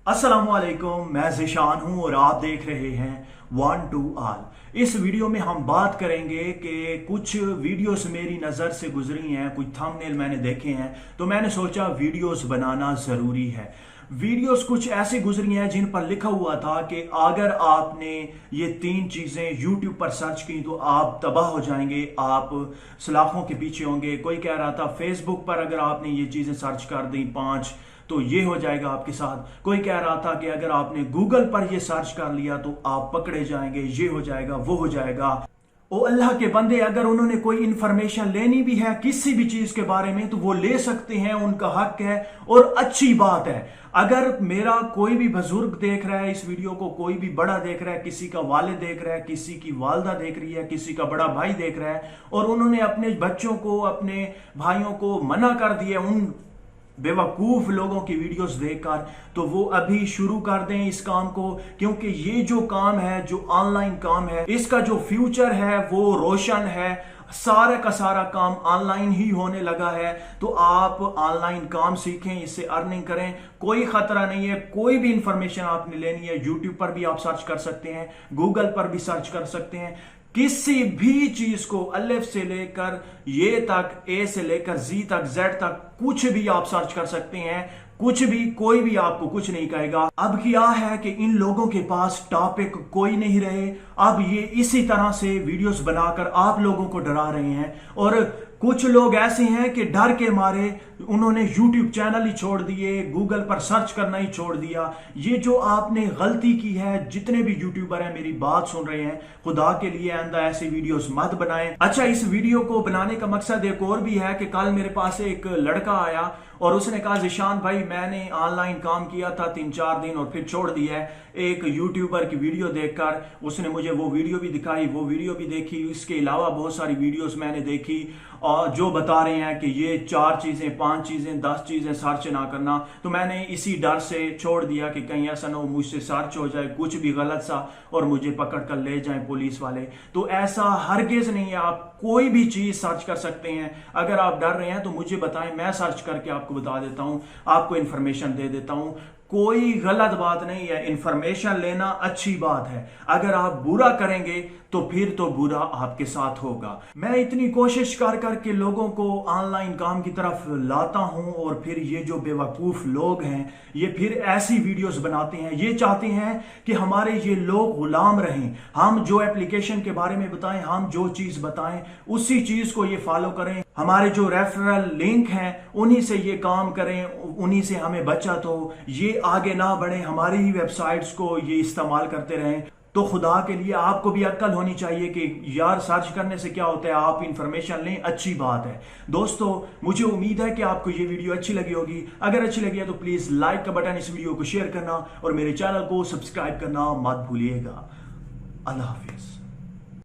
अस्सलामुअलैकुम, मैं ज़िशान हूं और आप देख रहे हैं वन टू आल। इस वीडियो में हम बात करेंगे कि कुछ वीडियोस मेरी नज़र से गुजरी हैं, कुछ थंबनेल मैंने देखे हैं, तो मैंने सोचा वीडियोस बनाना ज़रूरी है। वीडियोस कुछ ऐसी गुजरी हैं जिन पर लिखा हुआ था कि अगर आपने ये 3 चीज़ें YouTube पर सर्च की तो आप तबाह हो जाएंगे, आप सलाखों के पीछे होंगे। कोई कह रहा था फेसबुक पर अगर आपने ये चीज़ें सर्च कर दी 5 तो ये हो जाएगा आपके साथ। कोई कह रहा था कि अगर आपने गूगल पर ये सर्च कर लिया तो आप पकड़े जाएंगे, ये हो जाएगा, वो हो जाएगा। ओ अल्लाह के बंदे, अगर उन्होंने कोई इंफॉर्मेशन लेनी भी है किसी भी चीज के बारे में तो वो ले सकते हैं, उनका हक है और अच्छी बात है। अगर मेरा कोई भी बुजुर्ग देख रहा है इस वीडियो को, कोई भी बड़ा देख रहा है, किसी का वालिद देख रहा है, किसी की वालदा देख रही है, किसी का बड़ा भाई देख रहा है और उन्होंने अपने बच्चों को, अपने भाइयों को मना कर दिया उन बेवकूफ लोगों की वीडियोस देखकर, तो वो अभी शुरू कर दें इस काम को, क्योंकि ये जो काम है, जो ऑनलाइन काम है, इसका जो फ्यूचर है वो रोशन है। सारा का सारा काम ऑनलाइन ही होने लगा है, तो आप ऑनलाइन काम सीखें, इससे अर्निंग करें, कोई खतरा नहीं है। कोई भी इंफॉर्मेशन आपने लेनी है यूट्यूब पर भी आप सर्च कर सकते हैं, गूगल पर भी सर्च कर सकते हैं। किसी भी चीज को अलिफ से लेकर ये तक, ए से लेकर जी तक, जेड तक, कुछ भी आप सर्च कर सकते हैं, कुछ भी, कोई भी आपको कुछ नहीं कहेगा। अब क्या है कि इन लोगों के पास टॉपिक कोई नहीं रहे, अब ये इसी तरह से वीडियोस बनाकर आप लोगों को डरा रहे हैं। और कुछ लोग ऐसे हैं कि डर के मारे उन्होंने YouTube चैनल ही छोड़ दिए, गूगल पर सर्च करना ही छोड़ दिया। ये जो आपने गलती की है, जितने भी यूट्यूबर हैं मेरी बात सुन रहे हैं, खुदा के लिए आइंदा ऐसे वीडियोस मत बनाएं। अच्छा, इस वीडियो को बनाने का मकसद एक और भी है कि कल मेरे पास एक लड़का आया और उसने कहा, ज़िशान भाई मैंने ऑनलाइन काम किया था 3-4 दिन और फिर छोड़ दिया है। एक यूट्यूबर की वीडियो देखकर उसने मुझे वो वीडियो भी दिखाई, वो वीडियो भी देखी, इसके अलावा बहुत सारी वीडियोस मैंने देखी और जो बता रहे हैं कि ये 4 चीजें, 5 चीजें, 10 चीजें सर्च ना करना। तो मैंने इसी डर से छोड़ दिया कि कहीं ऐसा ना हो मुझसे सर्च हो जाए कुछ भी गलत सा और मुझे पकड़ कर ले जाएं पुलिस वाले। तो ऐसा हरगिज नहीं है, आप कोई भी चीज सर्च कर सकते हैं। अगर आप डर रहे हैं तो मुझे बताएं, मैं सर्च करके आपको बता देता हूं, आपको इंफॉर्मेशन दे देता हूं। कोई गलत बात नहीं है, इंफॉर्मेशन लेना अच्छी बात है। अगर आप बुरा करेंगे तो फिर तो बुरा आपके साथ होगा। मैं इतनी कोशिश कर करके लोगों को ऑनलाइन काम की तरफ लाता हूं और फिर ये जो बेवकूफ लोग हैं ये फिर ऐसी वीडियोस बनाते हैं। ये चाहते हैं कि हमारे ये लोग गुलाम रहें, हम जो एप्लीकेशन के बारे में बताएं, हम जो चीज बताएं उसी चीज को ये फॉलो करें। हमारे जो रेफरल लिंक हैं उन्हीं से ये काम करें, उन्हीं से हमें बचत हो, ये आगे ना बढ़े, हमारी ही वेबसाइट्स को ये इस्तेमाल करते रहें। तो खुदा के लिए आपको भी अक्ल होनी चाहिए कि यार सर्च करने से क्या होता है, आप इंफॉर्मेशन लें, अच्छी बात है। दोस्तों, मुझे उम्मीद है कि आपको ये वीडियो अच्छी लगी होगी। अगर अच्छी लगी है तो प्लीज लाइक का बटन, इस वीडियो को शेयर करना और मेरे चैनल को सब्सक्राइब करना मत भूलिएगा। अल्लाह हाफिज।